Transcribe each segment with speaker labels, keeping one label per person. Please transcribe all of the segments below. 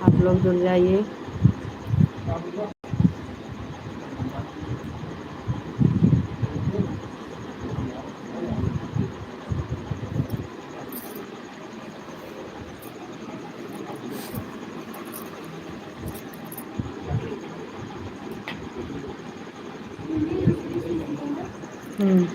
Speaker 1: आप लोग जुड़ जाइए। हम्म।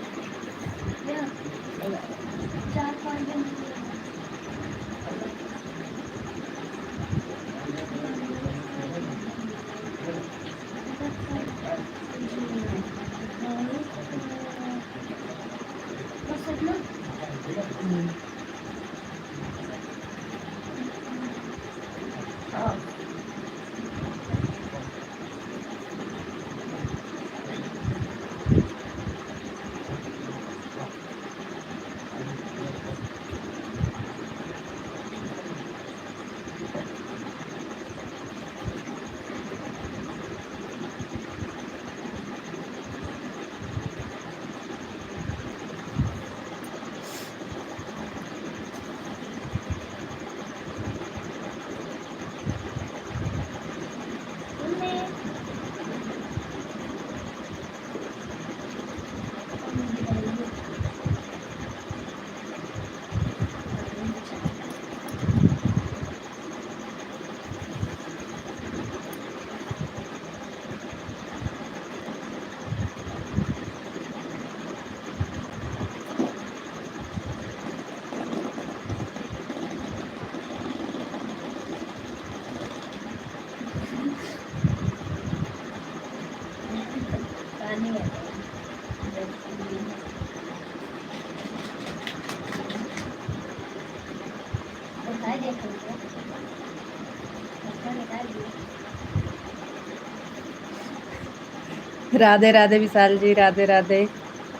Speaker 1: राधे राधे विशाल जी, राधे राधे,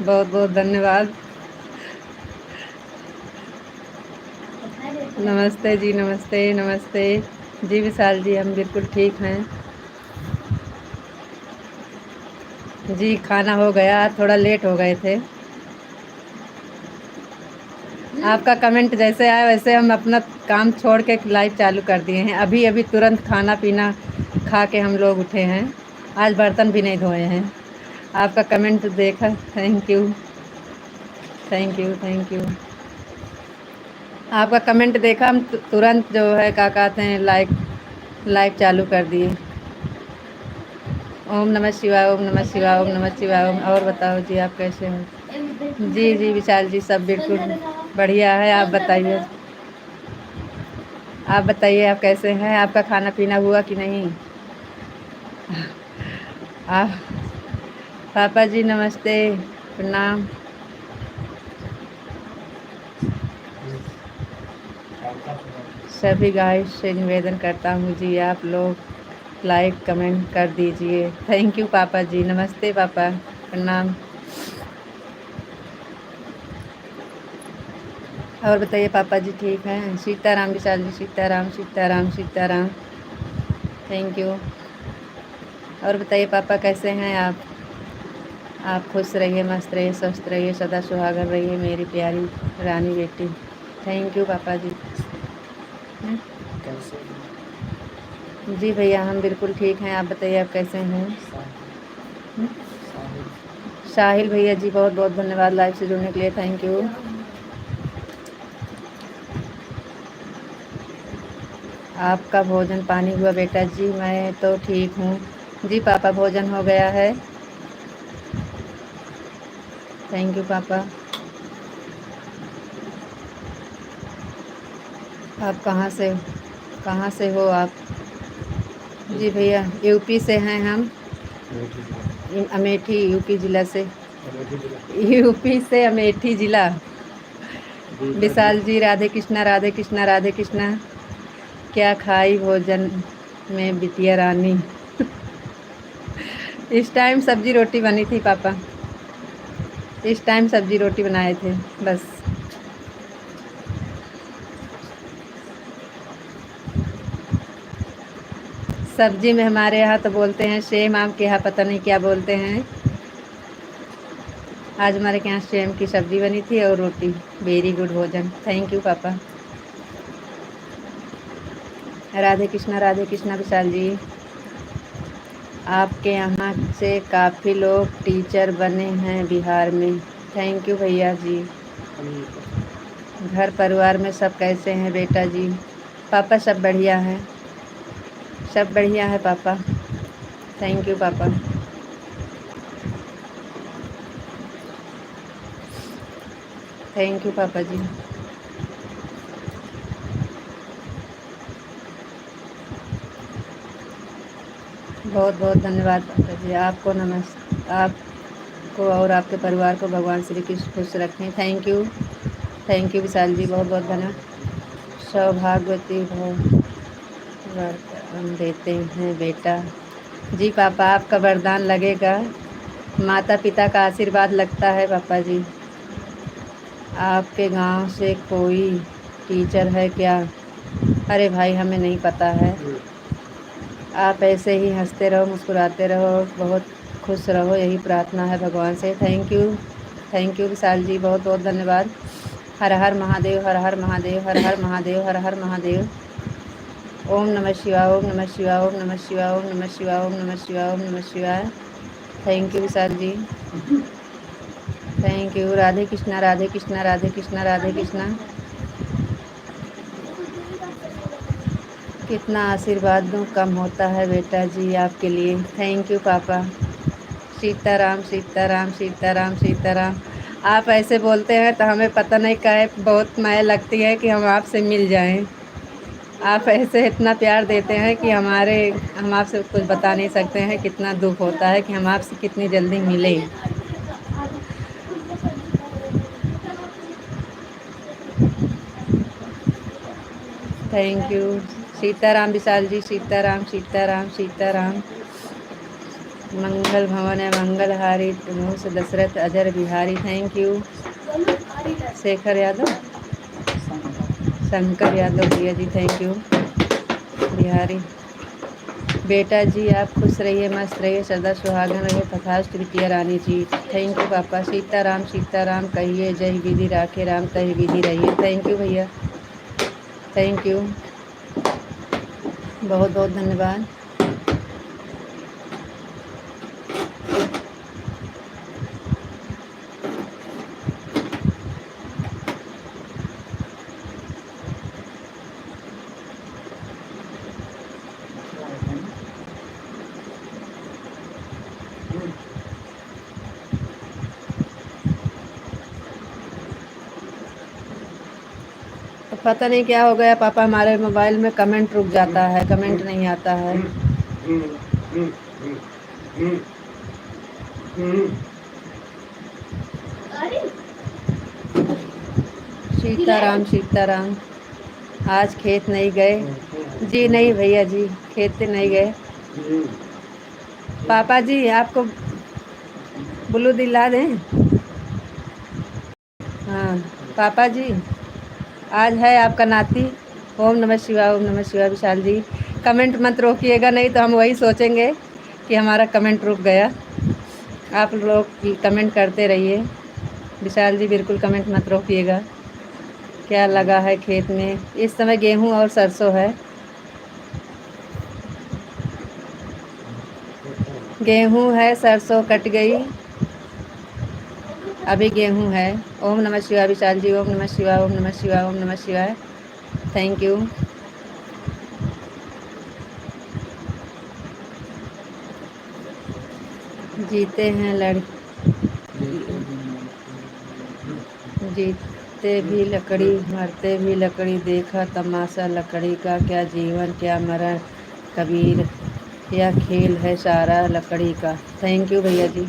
Speaker 1: बहुत बहुत धन्यवाद। नमस्ते जी, नमस्ते नमस्ते जी विशाल जी, हम बिल्कुल ठीक हैं जी। खाना हो गया, थोड़ा लेट हो गए थे। आपका कमेंट जैसे आया वैसे हम अपना काम छोड़ के लाइव चालू कर दिए हैं। अभी अभी तुरंत खाना पीना खा के हम लोग उठे हैं। आज बर्तन भी नहीं धोए हैं। आपका कमेंट देखा, thank you thank you thank you. आपका कमेंट देखा, हम तुरंत जो है क्या कहते हैं लाइव चालू कर दिए। ओम नमः शिवाय, ओम नमः शिवाय, ओम नमः शिवाय। ओम। और बताओ जी, आप कैसे हो? जी जी विशाल जी, सब बिल्कुल बढ़िया है। आप बताइए, आप बताइए, आप कैसे हैं? आपका खाना पीना हुआ कि नहीं? आप पापा जी नमस्ते, प्रणाम। सभी गाइस से निवेदन करता हूँ जी, आप लोग लाइक कमेंट कर दीजिए। थैंक यू पापा जी, नमस्ते पापा, प्रणाम। और बताइए पापा जी ठीक हैं? Sitaram Vishal ji, Sitaram Sitaram Sitaram, thank you. और बताइए पापा कैसे हैं आप? आप खुश रहिए, मस्त रहिए, स्वस्थ रहिए, सदा सुहागर रहिए मेरी प्यारी रानी बेटी। थैंक यू पापा जी। जी भैया, हम बिल्कुल ठीक हैं। आप बताइए, आप कैसे हैं? साहिल भैया जी, बहुत बहुत धन्यवाद लाइव से जुड़ने के लिए, थैंक यू। आपका भोजन पानी हुआ बेटा जी? मैं तो ठीक हूँ जी पापा, भोजन हो गया है। थैंक यू पापा। आप कहाँ से हो आप? जी भैया, यूपी से हैं हम, अमेठी यूपी जिला से। यूपी से अमेठी जिला। विशाल जी, राधे कृष्णा राधे कृष्णा राधे कृष्णा। क्या खाई भोजन में बिटिया रानी? इस टाइम सब्जी रोटी बनी थी पापा, इस टाइम सब्जी रोटी बनाए थे बस। सब्जी में हमारे यहाँ तो बोलते हैं सेम, आपके यहाँ पता नहीं क्या बोलते हैं। आज हमारे यहाँ सेम की सब्जी बनी थी और रोटी। वेरी गुड भोजन, थैंक यू पापा, राधे कृष्णा विशाल जी। आपके यहाँ से काफ़ी लोग टीचर बने हैं बिहार में। थैंक यू भैया जी। घर परिवार में सब कैसे हैं बेटा जी? पापा सब बढ़िया हैं, सब बढ़िया है पापा। थैंक यू पापा। थैंक यू पापा जी। बहुत बहुत धन्यवाद पापा जी। आपको आपको और आपके परिवार को भगवान श्री कृष्ण खुश रखें। थैंक यू विशाल जी, बहुत बहुत धन्यवाद। सौभाग्यवती भव वरदान देते हैं बेटा। जी पापा, आपका वरदान लगेगा, माता पिता का आशीर्वाद लगता है पापा जी। आपके गांव से कोई टीचर है क्या? अरे भाई, हमें नहीं पता है। आप ऐसे ही हंसते रहो, मुस्कुराते रहो, बहुत खुश रहो, यही प्रार्थना है भगवान से। थैंक यू विशाल जी, बहुत बहुत धन्यवाद। हर हर महादेव, हर हर महादेव, हर हर महादेव, हर हर महादेव। ओम नमः शिवाय, ओम नमः शिवाय, ओम नमः शिवाय, ओम नमः शिवाय, ओम नमः शिवाय, ओम नमः शिवाय। Thank you Vishal ji. Thank you. Radhe Krishna, Radhe Krishna, Radhe Krishna, Radhe Krishna. कितना आशीर्वाद दूँ कम होता है बेटा जी आपके लिए। थैंक यू पापा। सीताराम सीताराम सीताराम सीताराम। आप ऐसे बोलते हैं तो हमें पता नहीं काहे बहुत माया लगती है कि हम आपसे मिल जाएं। आप ऐसे इतना प्यार देते हैं कि हम आपसे कुछ बता नहीं सकते हैं, कितना दुख होता है कि हम आपसे कितनी जल्दी मिले। Thank you. सीताराम विशाल जी, सीताराम सीताराम सीताराम। मंगल भवन है मंगलहारी तुम से दशरथ अजर बिहारी। Thank you. शेखर यादव, शंकर यादव भैया जी, थैंक यू। बिहारी बेटा जी, आप खुश रहिए, मस्त रहिए, सदा सुहागन रहिए, तथास्तु बिटिया रानी जी। थैंक यू पापा। सीताराम सीताराम कहिए, जय विधि राखे राम, तय विधि रहिए। थैंक यू भैया, थैंक यू, बहुत बहुत धन्यवाद। तो पता नहीं क्या हो गया पापा, हमारे मोबाइल में कमेंट रुक जाता है, कमेंट नहीं आता है। सीताराम सीताराम। आज खेत नहीं गए? जी नहीं भैया जी, खेत पे नहीं गए। पापा जी, आपको ब्लू दिला दें? हाँ पापा जी, आज है आपका नाती। ओम नमः शिवाय, ओम नमः शिवाय विशाल जी। कमेंट मत रोकिएगा, नहीं तो हम वही सोचेंगे कि हमारा कमेंट रुक गया। आप लोग कमेंट करते रहिए। विशाल जी बिल्कुल कमेंट मत रोकिएगा। क्या लगा है खेत में? इस समय गेहूं और सरसों है। गेहूं है, सरसों कट गई, अभी गेहूं है। ओम नमः शिवाय विशाल जी, ओम नमः शिवाय, ओम नमः शिवाय, ओम नमः शिवाय। Thank you. जीते हैं जीते भी लकड़ी, मरते भी लकड़ी, देखा तमाशा लकड़ी का, क्या जीवन क्या मरण कबीर, यह खेल है सारा लकड़ी का। थैंक यू भैया जी।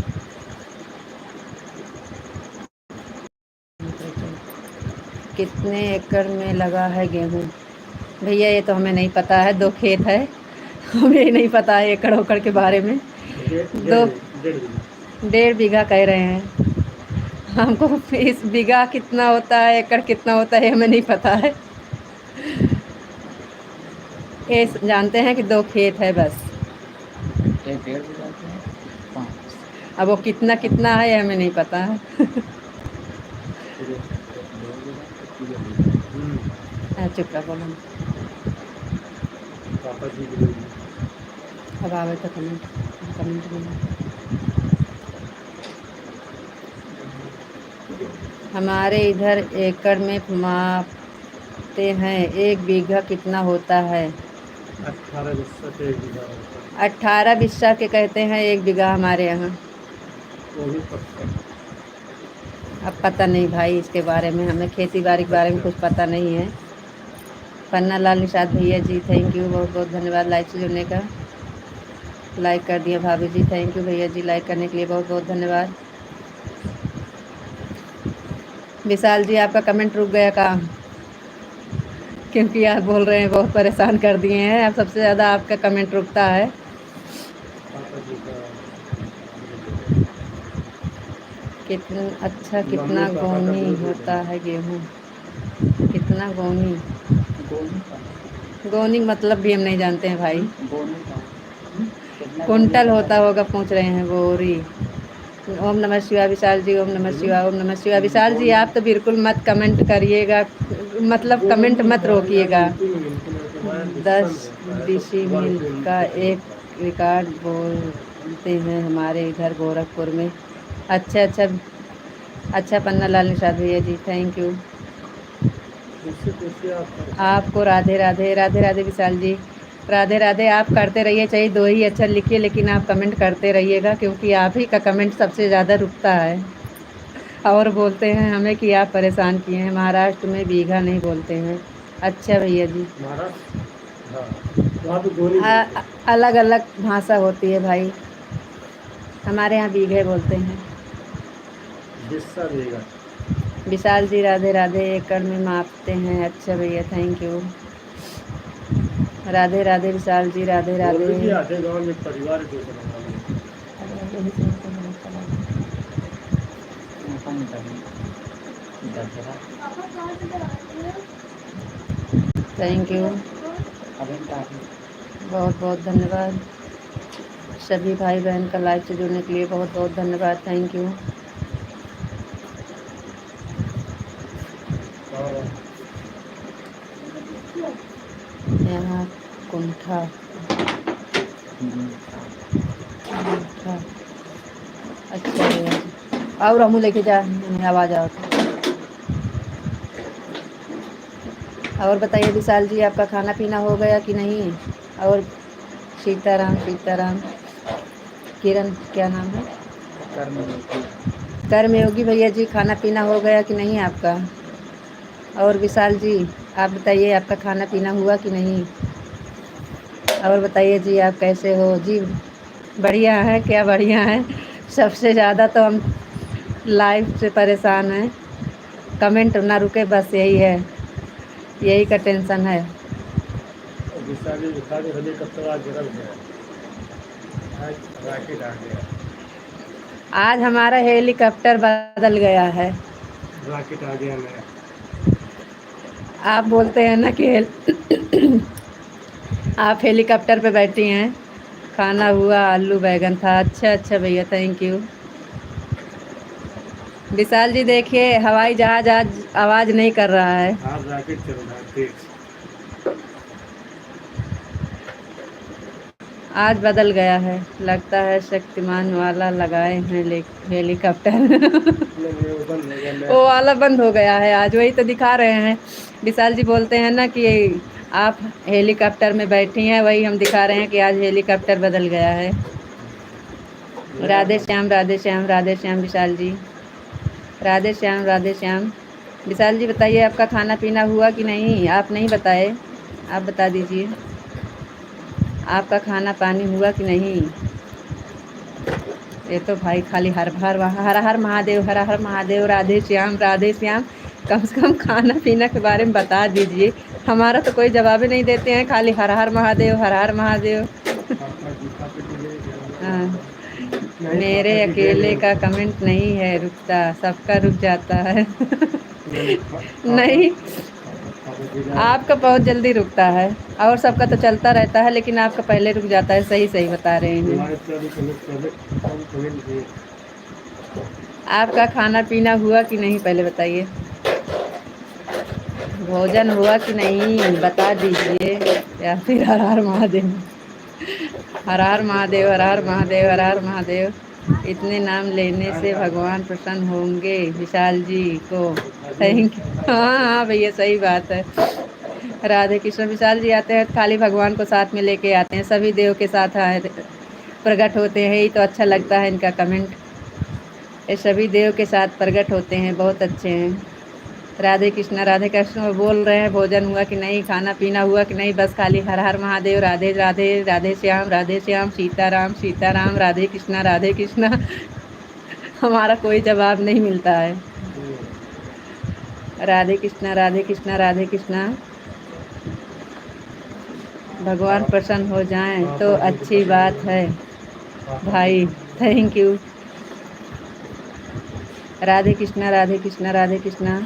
Speaker 1: कितने एकड़ में लगा है गेहूँ? भैया ये तो हमें नहीं पता है, 2 खेत है, हमें नहीं पता है एकड़ उकड़ के बारे में। 1.5 बीघा कह रहे हैं हमको। इस बीघा कितना होता है, एकड़ कितना होता है, हमें नहीं पता है। ये जानते हैं कि 2 खेत है बस। अब वो कितना कितना है ये हमें नहीं पता है। चुप रहा, बोलो। अब आवे तो कमेंट कमेंट में हमारे इधर एकड़ में मापते हैं, 1 बीघा कितना होता है? 18 बिस्सा के कहते हैं 1 बीघा हमारे यहाँ। अब पता नहीं भाई इसके बारे में, हमें खेती बाड़ी के बारे में कुछ पता नहीं है। पन्ना लाल निषाद भैया जी थैंक यू, बहुत बहुत धन्यवाद लाइक से जुड़ने का। लाइक कर दिया भाभी जी, थैंक यू भैया जी, लाइक करने के लिए बहुत बहुत धन्यवाद। विशाल जी आपका कमेंट रुक गया काम, क्योंकि आप बोल रहे हैं बहुत परेशान कर दिए हैं, अब सबसे ज़्यादा आपका कमेंट रुकता है। कितना गौनी होता है गेहूँ? कितना गौनी? गौनी मतलब भी हम नहीं जानते हैं भाई। कुंटल होता होगा पूछ रहे हैं, बोरी। ओम नमः शिवाय विशाल जी, ओम नमः शिवाय, ओम नमः शिवाय। विशाल जी आप तो बिल्कुल मत कमेंट करिएगा, मतलब कमेंट मत रोकिएगा। 10 डिसमिल का एक रिकॉर्ड बोलते हैं हमारे इधर गोरखपुर में। अच्छा अच्छा अच्छा, पन्ना लाल निषाद भैया जी थैंक यू। आपको राधे राधे, राधे राधे विशाल जी, राधे राधे। आप करते रहिए, चाहे 2 ही अक्षर लिखिए, लेकिन आप कमेंट करते रहिएगा, क्योंकि आप ही का कमेंट सबसे ज़्यादा रुकता है। और बोलते हैं हमें कि आप परेशान किए हैं। महाराष्ट्र में बीघा नहीं बोलते हैं। अच्छा भैया जी, अलग अलग भाषा होती है भाई, हमारे यहाँ बीघे बोलते हैं। विशाल जी राधे राधे, एकड़ में मापते हैं। अच्छा भैया thank you, Radhe Radhe Vishal ji, Radhe Radhe. Thank you, बहुत बहुत धन्यवाद। सभी भाई बहन का लाइव से जुड़ने के लिए बहुत बहुत धन्यवाद, थैंक यू। यहाँ कुंठा अच्छा है, और हमू लेके जा, आवाज आओ। और बताइए विशाल जी आपका खाना पीना हो गया कि नहीं? और सीताराम सीताराम, किरण क्या नाम है, कर्मयोगी भैया जी खाना पीना हो गया कि नहीं आपका? और विशाल जी आप बताइए आपका खाना पीना हुआ कि नहीं? और बताइए जी आप कैसे हो जी? बढ़िया है, क्या बढ़िया है, सबसे ज़्यादा तो हम लाइव से परेशान हैं, कमेंट ना रुके बस यही है, यही का टेंशन है। आज हमारा हेलीकॉप्टर बदल गया है, रॉकेट आ गया नया। आप बोलते हैं ना कि आप हेलीकॉप्टर पे बैठी हैं। खाना हुआ, आलू बैगन था। अच्छा अच्छा भैया थैंक यू। विशाल जी देखिए हवाई जहाज आज आवाज़ नहीं कर रहा है। आज रॉकेट चल रहा है तेज। आज बदल गया है, लगता है शक्तिमान वाला लगाए हैं हेलीकॉप्टर। वो वाला बंद हो गया है आज, वही तो दिखा रहे हैं। विशाल जी बोलते हैं ना कि आप हेलीकॉप्टर में बैठी हैं, वही हम दिखा रहे हैं कि आज हेलीकॉप्टर बदल गया है। राधे श्याम राधे श्याम राधे श्याम विशाल जी, राधे श्याम राधे श्याम। विशाल जी बताइए आपका खाना पीना हुआ कि नहीं? आप नहीं बताए, आप बता दीजिए आपका खाना पानी हुआ कि नहीं? ये तो भाई खाली हर हर हर हर महादेव, हर हर महादेव, राधे श्याम राधे श्याम। कम से कम खाना पीना के बारे में बता दीजिए, हमारा तो कोई जवाब ही नहीं देते हैं, खाली हर हर महादेव, हर हर महादेव। हाँ, मेरे अकेले का कमेंट नहीं है रुकता, सबका रुक जाता है। नहीं, आपका बहुत जल्दी रुकता है, और सबका तो चलता रहता है, लेकिन आपका पहले रुक जाता है। सही सही बता रहे हैं। आपका खाना पीना हुआ कि नहीं पहले बताइए। भोजन हुआ कि नहीं बता दीजिए, या फिर हर हर महादेव। हर हर महादेव, हर हर महादेव, हर हर महादेव। इतने नाम लेने से भगवान प्रसन्न होंगे विशाल जी को। Thank you. हाँ हाँ भैया सही बात है। राधे कृष्ण। विशाल जी आते हैं तो खाली भगवान को साथ में लेके आते हैं, सभी देव के साथ आए प्रकट होते हैं, यही तो अच्छा लगता है इनका कमेंट। ये सभी देव के साथ प्रकट होते हैं, बहुत अच्छे हैं। राधे कृष्णा, राधे कृष्ण। वो बोल रहे हैं भोजन हुआ कि नहीं, खाना पीना हुआ कि नहीं, बस खाली हर हर महादेव, राधे राधे, राधे श्याम, राधे श्याम, सीताराम सीताराम, राधे कृष्णा राधे कृष्णा। हमारा कोई जवाब नहीं मिलता है। राधे कृष्णा राधे कृष्णा राधे कृष्णा। भगवान प्रसन्न हो जाएं तो अच्छी बात है भाई। Thank you. राधे कृष्णा राधे कृष्णा राधे कृष्णा।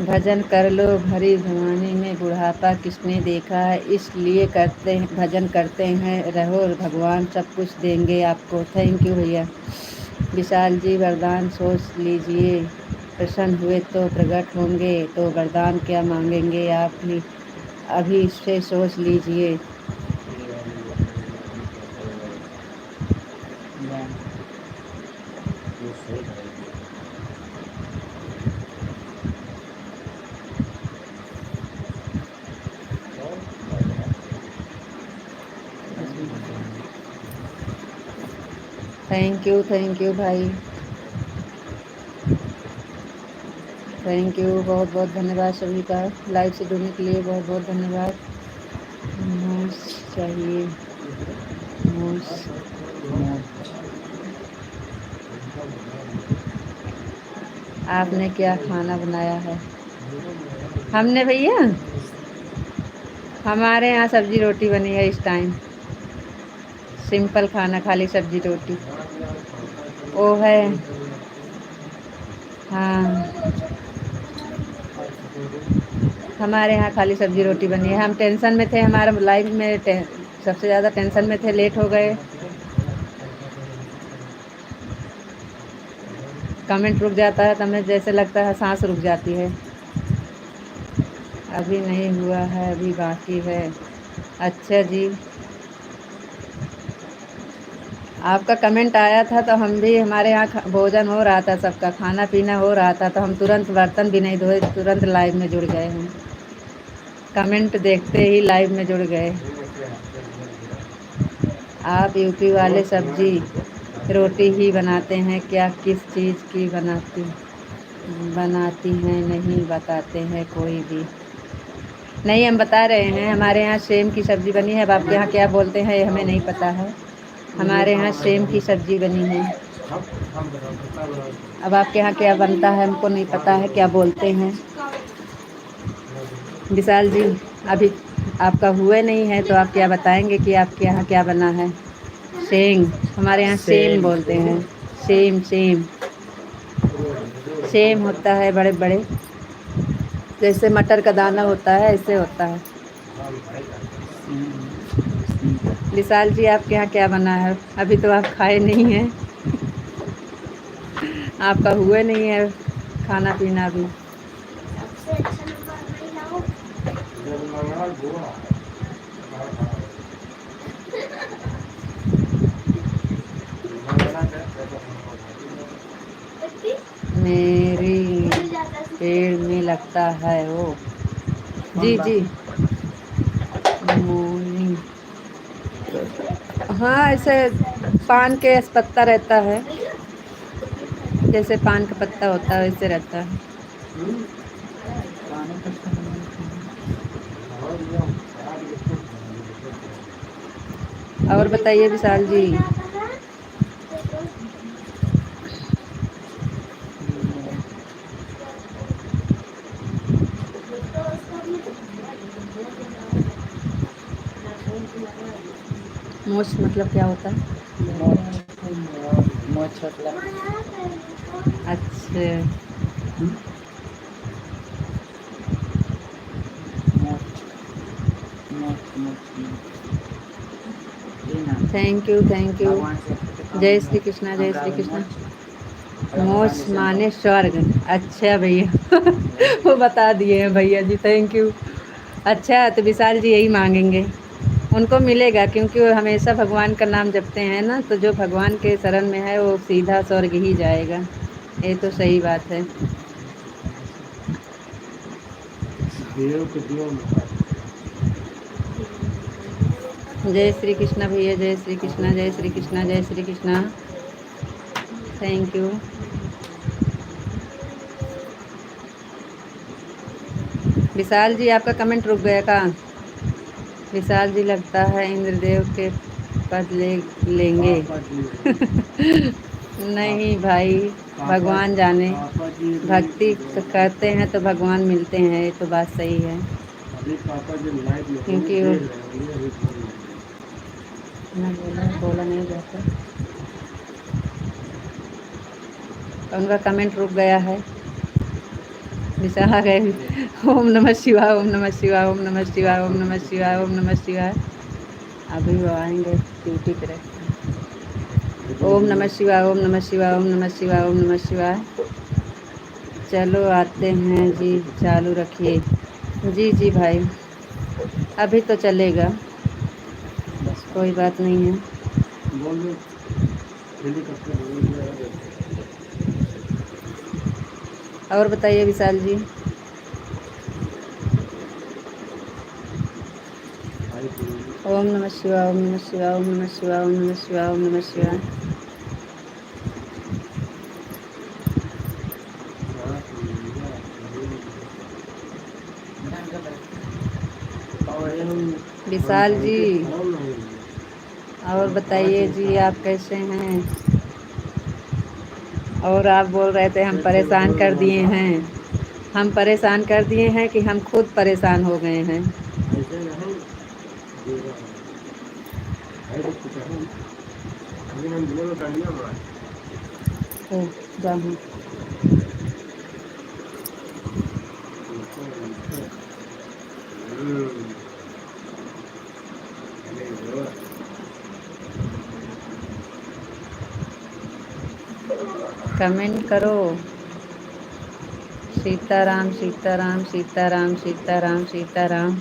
Speaker 1: भजन कर लो, भरी जवानी में बुढ़ापा किसने देखा है, इसलिए करते हैं भजन करते हैं, रहो भगवान सब कुछ देंगे आपको। थैंक यू भैया। विशाल जी वरदान सोच लीजिए, प्रसन्न हुए तो प्रकट होंगे, तो वरदान क्या मांगेंगे आप भी अभी इससे सोच लीजिए। थैंक यू भाई। थैंक यू, बहुत बहुत धन्यवाद सभी का लाइव से जुड़ने के लिए, बहुत बहुत धन्यवाद। मूस चाहिए, मूस। आपने क्या खाना बनाया है? हमने भैया, हमारे यहाँ सब्जी रोटी बनी है इस टाइम। सिंपल खाना, खाली सब्जी रोटी। वो है, हाँ हमारे यहाँ खाली सब्जी रोटी बनी है। हम टेंशन में थे, हमारा लाइफ में सबसे ज़्यादा टेंशन में थे, लेट हो गए। कमेंट रुक जाता है तो हमें जैसे लगता है सांस रुक जाती है। अभी नहीं हुआ है, अभी बाकी है। अच्छा जी, आपका कमेंट आया था तो हम भी, हमारे यहाँ भोजन हो रहा था, सबका खाना पीना हो रहा था, तो हम तुरंत बर्तन भी नहीं धोए, तुरंत लाइव में जुड़ गए हम। कमेंट देखते ही लाइव में जुड़ गए। आप यूपी वाले सब्जी रोटी ही बनाते हैं क्या, किस चीज़ की बनाती हैं नहीं बताते हैं कोई भी? नहीं, हम बता रहे हैं हमारे यहाँ सेम की सब्ज़ी बनी है। अब आपके यहाँ क्या बोलते हैं ये हमें नहीं पता है। हमारे यहाँ सेम की सब्ज़ी बनी है। अब आपके यहाँ क्या बनता है हमको नहीं पता है, क्या बोलते हैं। विशाल जी अभी आपका हुए नहीं है तो आप क्या बताएंगे कि आपके यहाँ क्या बना है? सेम, हमारे यहाँ सेम बोलते हैं। सेम सेम सेम होता है, बड़े बड़े, जैसे मटर का दाना होता है ऐसे होता है। विशाल जी आपके यहाँ क्या बना है? अभी तो आप खाए नहीं हैं। आपका हुए नहीं है खाना पीना भी। मेरी पेड़ में लगता है वो। जी जी, मूली। हाँ ऐसे पान के पत्ता रहता है, जैसे पान का पत्ता होता है वैसे रहता है। और बताइए विशाल जी। मोच मतलब क्या होता है? मोच मतलब, अच्छा। थैंक यू जय श्री कृष्णा, जय श्री कृष्णा। मोक्ष माने स्वर्ग। अच्छा भैया वो बता दिए हैं भैया जी, थैंक यू। अच्छा तो विशाल जी यही मांगेंगे, उनको मिलेगा, क्योंकि वो हमेशा भगवान का नाम जपते हैं ना, तो जो भगवान के शरण में है वो सीधा स्वर्ग ही जाएगा। ये तो सही बात है। जय श्री कृष्णा भैया, जय श्री कृष्णा, जय श्री कृष्णा, जय श्री कृष्णा, थैंक यू। विशाल जी आपका कमेंट रुक गया का? विशाल जी लगता है इंद्रदेव के पद लेंगे नहीं भाई, भगवान जाने, भक्ति करते हैं तो भगवान मिलते हैं, ये तो बात सही है। क्योंकि बोला नहीं जाता, उनका कमेंट रुक गया है। विशाल आ गए। ओम नमः शिवाय, ओम नमः शिवाय, ओम नमः शिवाय, ओम नमः शिवाय, ओम नमः शिवाय। अभी वो आएंगे ड्यूटी पे रहते हैं। ओम नमः शिवाय, ओम नमः शिवाय, ओम नमः शिवाय, ओम नमः शिवाय। चलो आते हैं जी, चालू रखिए। जी जी भाई, अभी तो चलेगा, कोई बात नहीं है। और बताइए विशाल जी। ओम नमः शिवाय, ओम नमः शिवाय, ओम नमः शिवाय, ओम नमः शिवाय, ओम नमः शिवाय। विशाल जी और बताइए जी, आप कैसे हैं? और आप बोल रहे थे हम परेशान कर दिए हैं, हम परेशान कर दिए हैं कि हम खुद परेशान हो गए हैं। जाऊँ कमेंट करो। सीताराम सीताराम सीताराम सीताराम सीताराम।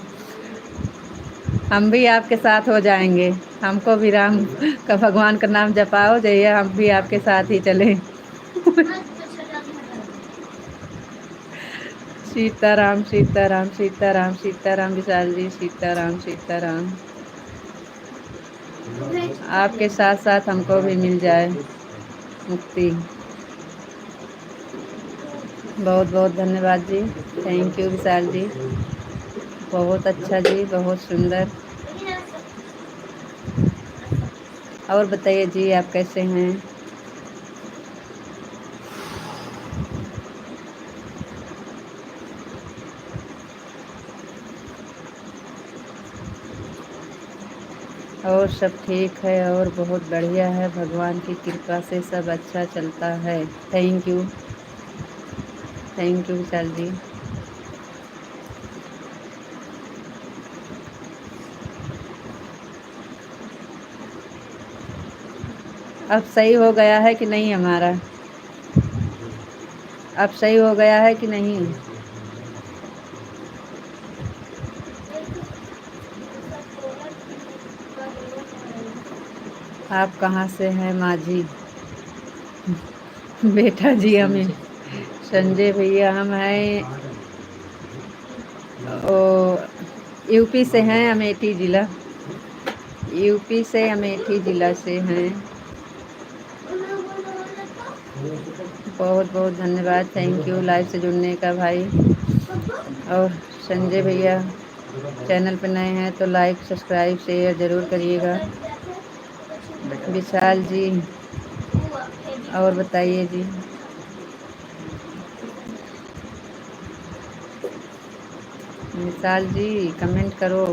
Speaker 1: हम भी आपके साथ हो जाएंगे, हमको भी राम का भगवान का नाम जपाओ जाइए, हम भी आपके साथ ही चले। सीताराम सीताराम सीताराम सीताराम विशाल जी, सीताराम सीताराम। आपके साथ साथ हमको भी मिल जाए मुक्ति। बहुत बहुत धन्यवाद जी, थैंक यू विशाल जी, बहुत अच्छा जी, बहुत सुंदर। और बताइए जी, आप कैसे हैं? और सब ठीक है और बहुत बढ़िया है, भगवान की कृपा से सब अच्छा चलता है। Thank you, thank you Vishal जी। अब सही हो गया है कि नहीं हमारा? अब सही हो गया है कि नहीं? आप कहाँ से हैं माझी? बेटा जी हमें संजय भैया, हम हैं ओ यूपी से हैं, अमेठी ज़िला, यूपी से अमेठी ज़िला से हैं। बहुत बहुत धन्यवाद, थैंक यू लाइव से जुड़ने का भाई। और संजय भैया चैनल पर नए हैं तो लाइक सब्सक्राइब शेयर ज़रूर करिएगा। विशाल जी और बताइए जी। विशाल जी कमेंट करो,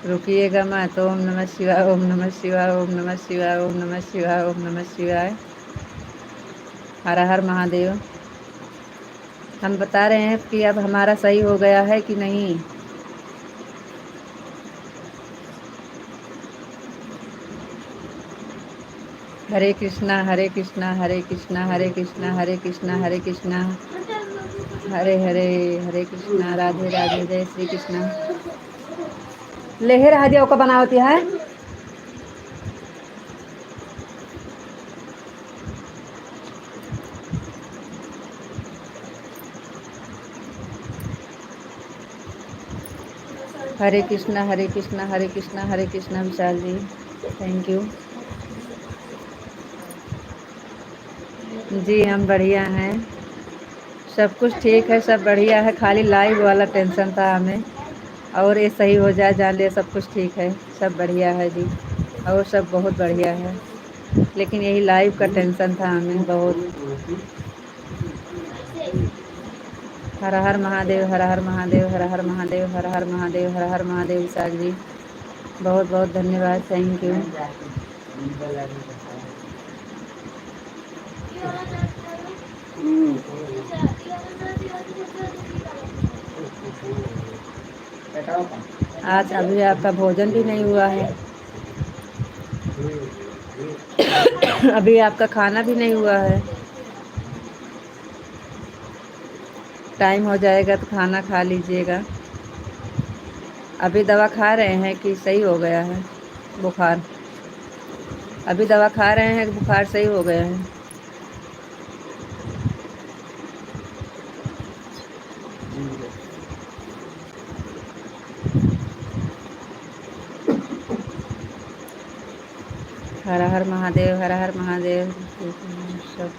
Speaker 1: रुकिएगा मत। ओम नमः शिवाय, ओम नमः शिवाय, ओम नमः शिवाय, ओम नमः शिवाय, ओम नमः शिवाय। हर हर महादेव। हम बता रहे हैं कि अब हमारा सही हो गया है कि नहीं? हरे कृष्णा हरे कृष्णा हरे कृष्णा हरे कृष्णा हरे कृष्णा हरे कृष्णा हरे हरे हरे कृष्णा राधे राधे जय श्री कृष्णा लेहर हदिया का बनावती है। हरे कृष्णा हरे कृष्णा हरे कृष्णा हरे कृष्णा विशाल जी थैंक यू। जी हम बढ़िया हैं, सब कुछ ठीक है, सब बढ़िया है, खाली लाइव वाला टेंशन था हमें, और ये सही हो जाए जान लिया सब कुछ ठीक है, सब बढ़िया है जी, और सब बहुत बढ़िया है, लेकिन यही लाइव का टेंशन था हमें बहुत। हर हर महादेव हर हर महादेव हर हर महादेव हर हर महादेव हर हर महादेव विशाल जी बहुत बहुत धन्यवाद थैंक यू। आज अभी आपका भोजन भी नहीं हुआ है, अभी आपका खाना भी नहीं हुआ है, टाइम हो जाएगा तो खाना खा लीजिएगा। अभी दवा खा रहे हैं कि सही हो गया है बुखार? अभी दवा खा रहे हैं कि बुखार सही हो गया है? हर हर महादेव हर हर महादेव। सब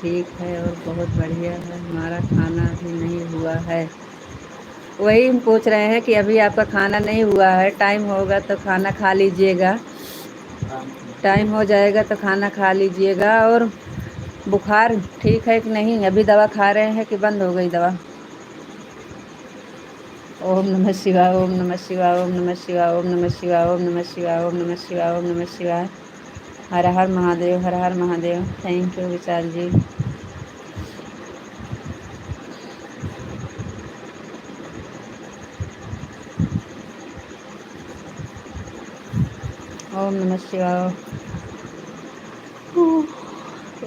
Speaker 1: ठीक है और बहुत बढ़िया है, हमारा खाना भी नहीं हुआ है। वही हम पूछ रहे हैं कि अभी आपका खाना नहीं हुआ है, टाइम होगा तो खाना खा लीजिएगा, टाइम हो जाएगा तो खाना खा लीजिएगा। और बुखार ठीक है कि नहीं? अभी दवा खा रहे हैं कि बंद हो गई दवा? ओम नमः शिवाय ओम नमः शिवाय ओम नमः शिवाय ओम नमः शिवाय ओम नमः शिवाय ओम नमः शिवाय ओम नमः शिवाय। हर हर महादेव हर हर महादेव। थैंक यू विशाल जी। ओम नमः शिवाय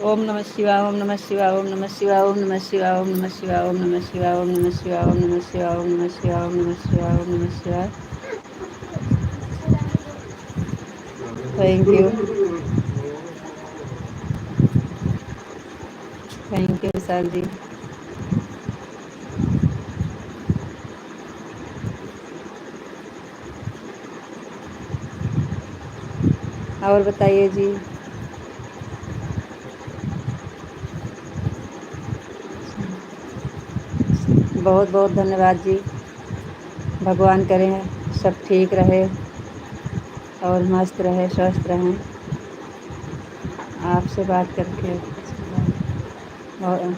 Speaker 1: ओम नमः शिवाय ओम नमः शिवाय ओम नमः शिवाय ओम नमः शिवाय ओम नमः शिवाय ओम नमः शिवाय ओम नमः शिवाय ओम नमः शिवाय ओम नमः शिवाय ओम नमः शिवाय ओम नमः शिवाय। Thank you thank you Vishal जी। और बताइए जी। बहुत बहुत धन्यवाद जी, भगवान करें सब ठीक रहे और मस्त रहे स्वस्थ रहें। आपसे बात करके और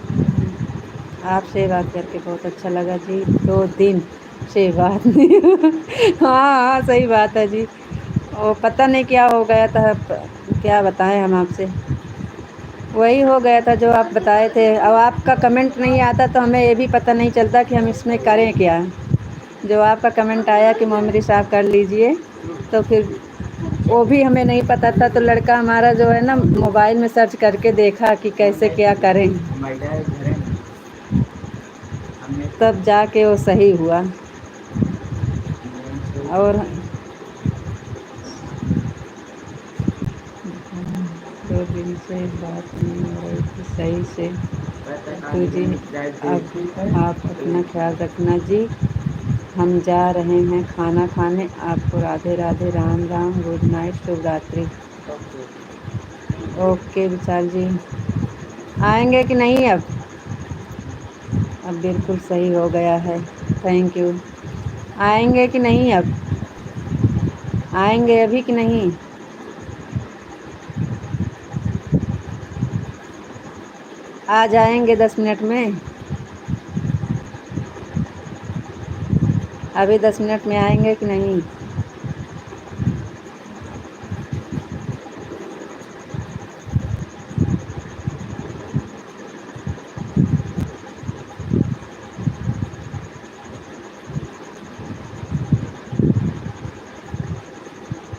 Speaker 1: आपसे बात करके बहुत अच्छा लगा जी, 2 दिन से बात नहीं हाँ हाँ सही बात है जी, वो पता नहीं क्या हो गया था, क्या बताएं हम आपसे, वही हो गया था जो आप बताए थे। अब आपका कमेंट नहीं आता तो हमें ये भी पता नहीं चलता कि हम इसमें करें क्या। जो आपका कमेंट आया कि मोमरी साहब कर लीजिए, तो फिर वो भी हमें नहीं पता था, तो लड़का हमारा जो है ना मोबाइल में सर्च करके देखा कि कैसे क्या करें, तब जाके वो सही हुआ। और 2 दिन से बात नहीं हो रही थी सही से, तो जी अब आप अपना ख्याल रखना जी, हम जा रहे हैं खाना खाने, आपको राधे राधे राम राम गुड नाइट शुभ रात्रि। ओके विशाल जी। आएंगे कि नहीं अब बिल्कुल सही हो गया है, थैंक यू। आएंगे कि नहीं अब? आएंगे अभी कि नहीं? आ जाएंगे 10 मिनट में, अभी 10 मिनट में आएंगे कि नहीं?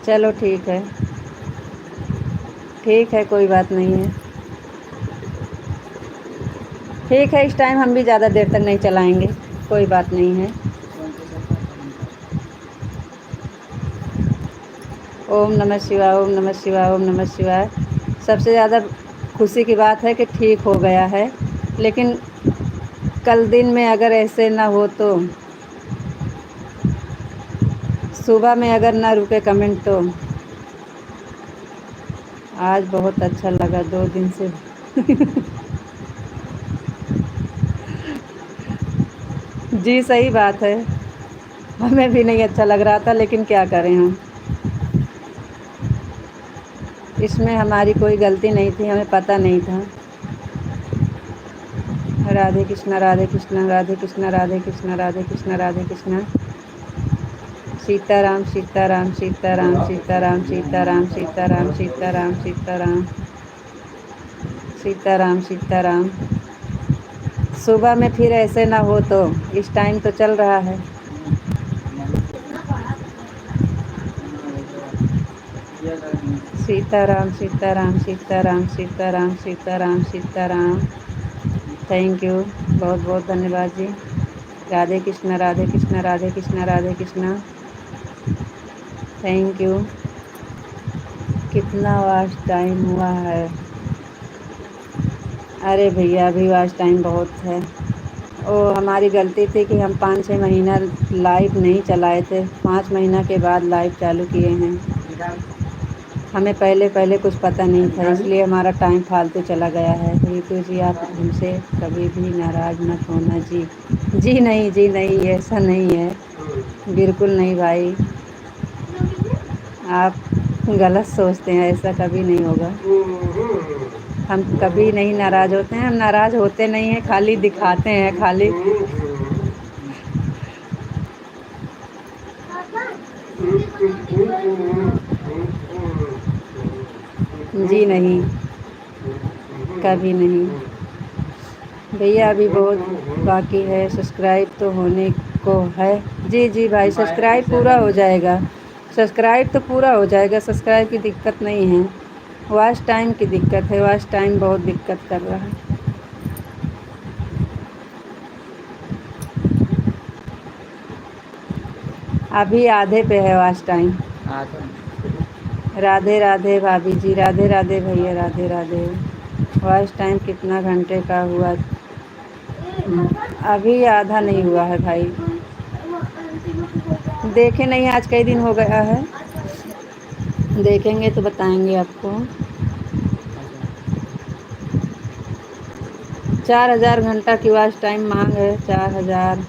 Speaker 1: चलो ठीक है ठीक है, कोई बात नहीं है। ठीक है, इस टाइम हम भी ज़्यादा देर तक नहीं चलाएँगे, कोई बात नहीं है। ओम नमः शिवाय, ओम नमः शिवाय, ओम नमः शिवाय। सबसे ज़्यादा खुशी की बात है कि ठीक हो गया है, लेकिन कल दिन में अगर ऐसे ना हो तो सुबह में अगर ना रुके कमेंट तो आज बहुत अच्छा लगा 2 दिन से। जी, सही बात है। हमें भी नहीं अच्छा लग रहा था, लेकिन क्या करें हम। इसमें हमारी कोई गलती नहीं थी, हमें पता नहीं था। राधे कृष्णा, राधे कृष्णा, राधे कृष्णा, राधे कृष्णा, राधे कृष्णा, राधे कृष्णा। सीताराम, सीताराम, सीताराम, सीताराम, सीताराम, सीताराम, सीताराम, सीताराम, सीताराम, सीताराम। सुबह में फिर ऐसे ना हो तो इस टाइम तो चल रहा है। सीताराम, सीताराम, सीताराम, सीताराम, सीताराम, सीताराम। थैंक यू, बहुत बहुत धन्यवाद जी। राधे कृष्णा, राधे कृष्णा, राधे कृष्णा, राधे कृष्णा। Thank you. कितना वॉच टाइम हुआ है? अरे भैया, अभी वॉच टाइम बहुत है। ओ, हमारी गलती थी कि हम 5-6 महीना लाइव नहीं चलाए थे। 5 महीना के बाद लाइव चालू किए हैं। हमें पहले पहले कुछ पता नहीं था, इसलिए हमारा टाइम फालतू चला गया है। रितु जी, आप हमसे कभी भी नाराज़ मत होना जी। जी नहीं, जी नहीं, ऐसा नहीं है, बिल्कुल नहीं भाई। आप गलत सोचते हैं, ऐसा कभी नहीं होगा। हम कभी नहीं नाराज़ होते हैं, हम नाराज़ होते नहीं हैं, खाली दिखाते हैं खाली। जी नहीं, कभी नहीं भैया, अभी बहुत बाकी है। सब्सक्राइब तो होने को है। जी जी भाई, सब्सक्राइब पूरा हो जाएगा। सब्सक्राइब तो पूरा हो जाएगा, सब्सक्राइब की दिक्कत नहीं है। वॉच टाइम की दिक्कत है, वॉच टाइम बहुत दिक्कत कर रहा है। अभी आधे पे है वॉच टाइम। राधे राधे भाभी जी, राधे राधे भैया, राधे राधे। वॉच टाइम कितना घंटे का हुआ? अभी आधा नहीं हुआ है भाई। देखे नहीं, आज कई दिन हो गया है। देखेंगे तो बताएंगे आपको। 4000 घंटा की वॉच टाइम मांग है, 4000।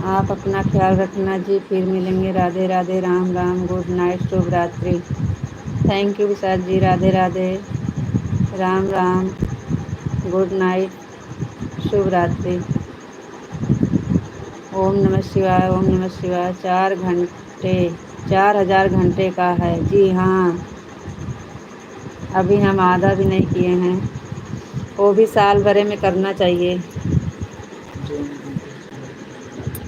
Speaker 1: आप अपना ख्याल रखना जी, फिर मिलेंगे। राधे राधे, राम राम, गुड नाइट, शुभ रात्रि। Thank you Vishal ji, Radhe Radhe, Ram Ram, good night, शुभ रात्रि। ओम नमः शिवाय, ओम नमः शिवाय। 4000 घंटे का है जी हाँ। अभी हम आधा भी नहीं किए हैं, वो भी साल भरे में करना चाहिए।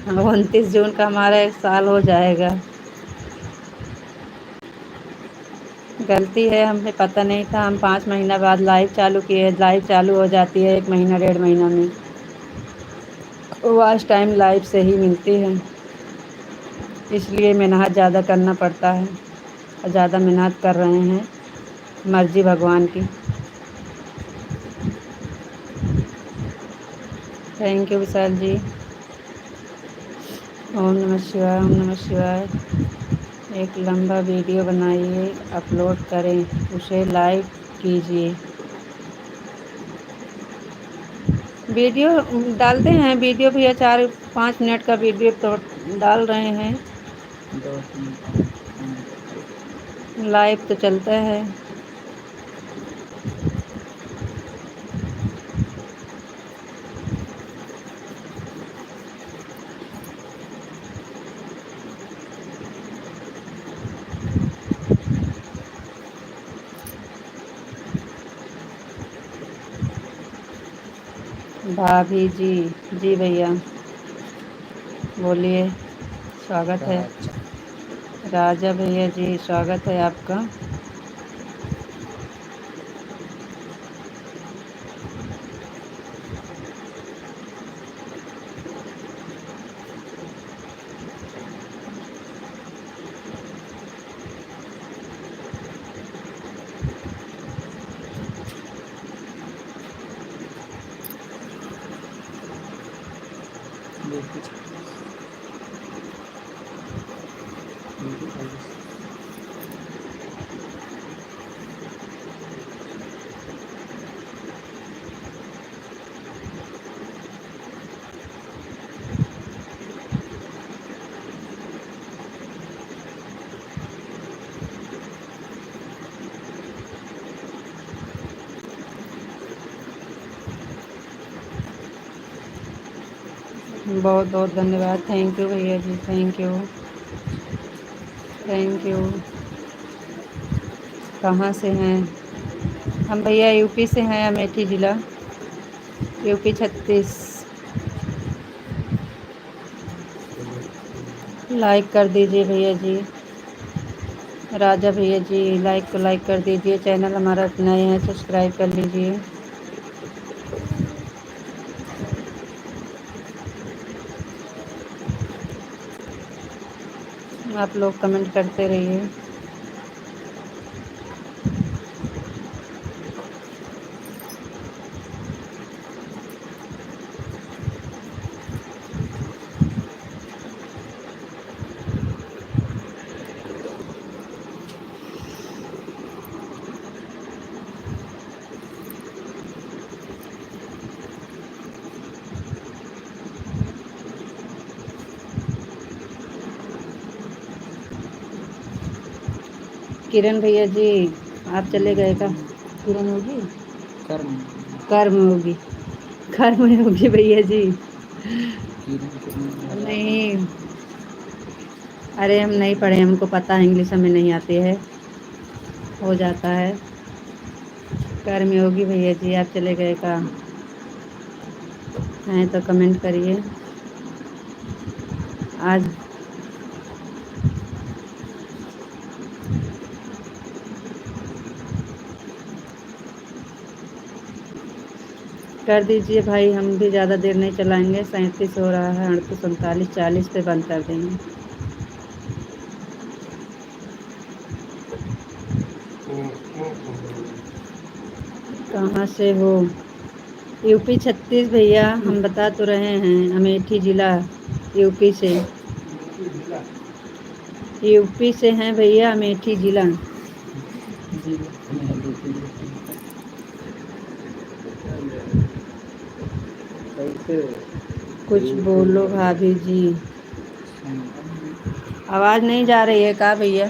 Speaker 1: 29 जून का हमारा 1 साल हो जाएगा। गलती है, हमें पता नहीं था। हम 5 महीना बाद लाइव चालू किए। लाइव चालू हो जाती है 1 महीना 1.5 महीना में। वॉच टाइम लाइव से ही मिलती है, इसलिए मेहनत ज़्यादा करना पड़ता है और ज़्यादा मेहनत कर रहे हैं। मर्जी भगवान की। थैंक यू विशाल जी। ओम नमः शिवाय, ओम नमः शिवाय। एक लंबा वीडियो बनाइए, अपलोड करें, उसे लाइव कीजिए। वीडियो डालते हैं, वीडियो भी है, 4-5 मिनट का वीडियो तो डाल रहे हैं। लाइव तो चलता है। भाभी जी, जी भैया बोलिए, स्वागत है। राजा भैया जी स्वागत है आपका। बहुत बहुत धन्यवाद। थैंक यू भैया ji, thank you, thank you. कहाँ से हैं? हम भैया यूपी से हैं, अमेठी ज़िला, यूपी 36। लाइक कर दीजिए भैया जी। राजा भैया जी लाइक को लाइक कर दीजिए। चैनल हमारा नए हैं, सब्सक्राइब कर लीजिए। आप लोग कमेंट करते रहिए। किरण भैया जी आप चले गए का? किरण होगी, कर्म कर्म होगी, कर्म होगी भैया जी। नहीं, अरे हम नहीं पढ़े, हमको पता है, इंग्लिश हमें नहीं आती है, हो जाता है। कर्म होगी भैया जी, आप चले गए का? हैं तो कमेंट करिए। आज कर दीजिए भाई, हम भी ज़्यादा देर नहीं चलाएंगे। 37 हो रहा है, 38, 39, 40 पे बंद कर देंगे। कहाँ से हो? यूपी 36 भैया, हम बता तो रहे हैं, अमेठी ज़िला यूपी से। यूपी से हैं भैया, अमेठी ज़िला। कुछ बोलो भाभी जी। आवाज़ नहीं जा रही है का भैया?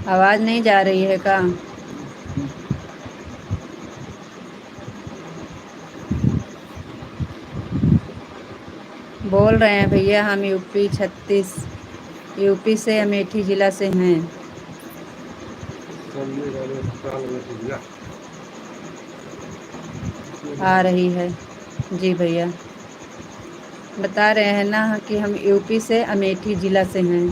Speaker 1: आवाज़ नहीं जा रही है का? बोल रहे हैं भैया, हम यूपी 36, यूपी से अमेठी ज़िला से हैं। आ रही है जी भैया, बता रहे हैं ना कि हम यूपी से अमेठी ज़िला से हैं।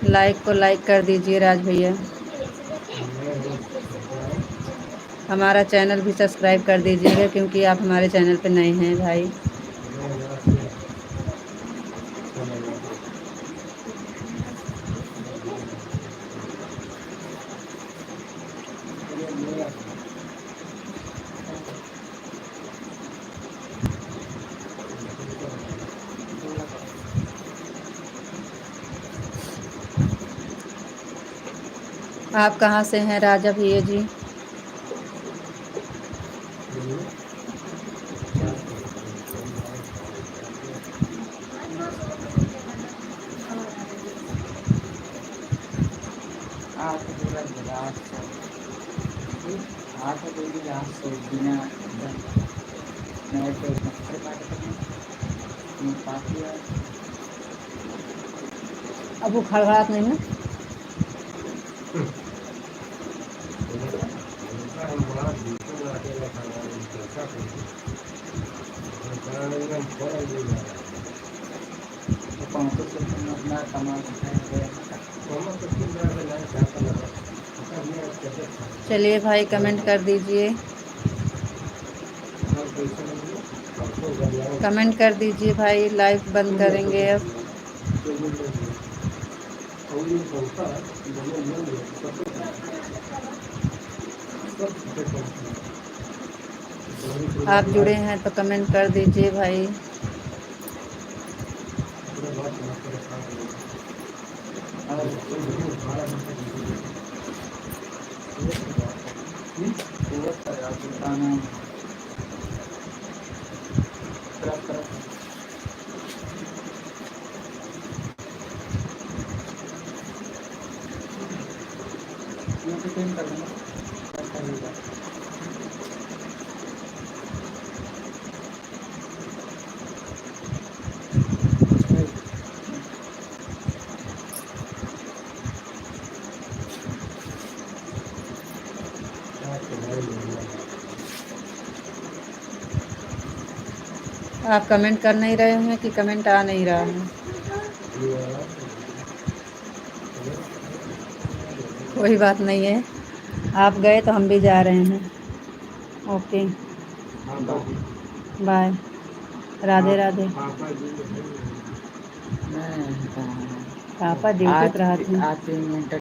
Speaker 1: लाइक को लाइक कर दीजिए राज भैया। हमारा चैनल भी सब्सक्राइब कर दीजिएगा, क्योंकि आप हमारे चैनल पे नए हैं भाई। आप कहाँ से हैं राजा भैया जी? अब वो खड़खड़ात नहीं ना। चलिए भाई कमेंट कर दीजिए, कमेंट कर दीजिए भाई, लाइव बंद करेंगे अब। आप जुड़े हैं तो कमेंट कर दीजिए भाई। आप कमेंट कर नहीं रहे हैं कि कमेंट आ नहीं रहा है? कोई बात नहीं है, आप गए तो हम भी जा रहे हैं। Okay bye, Radhe Radhe. पापा ड्यूटी पर रहते हैं।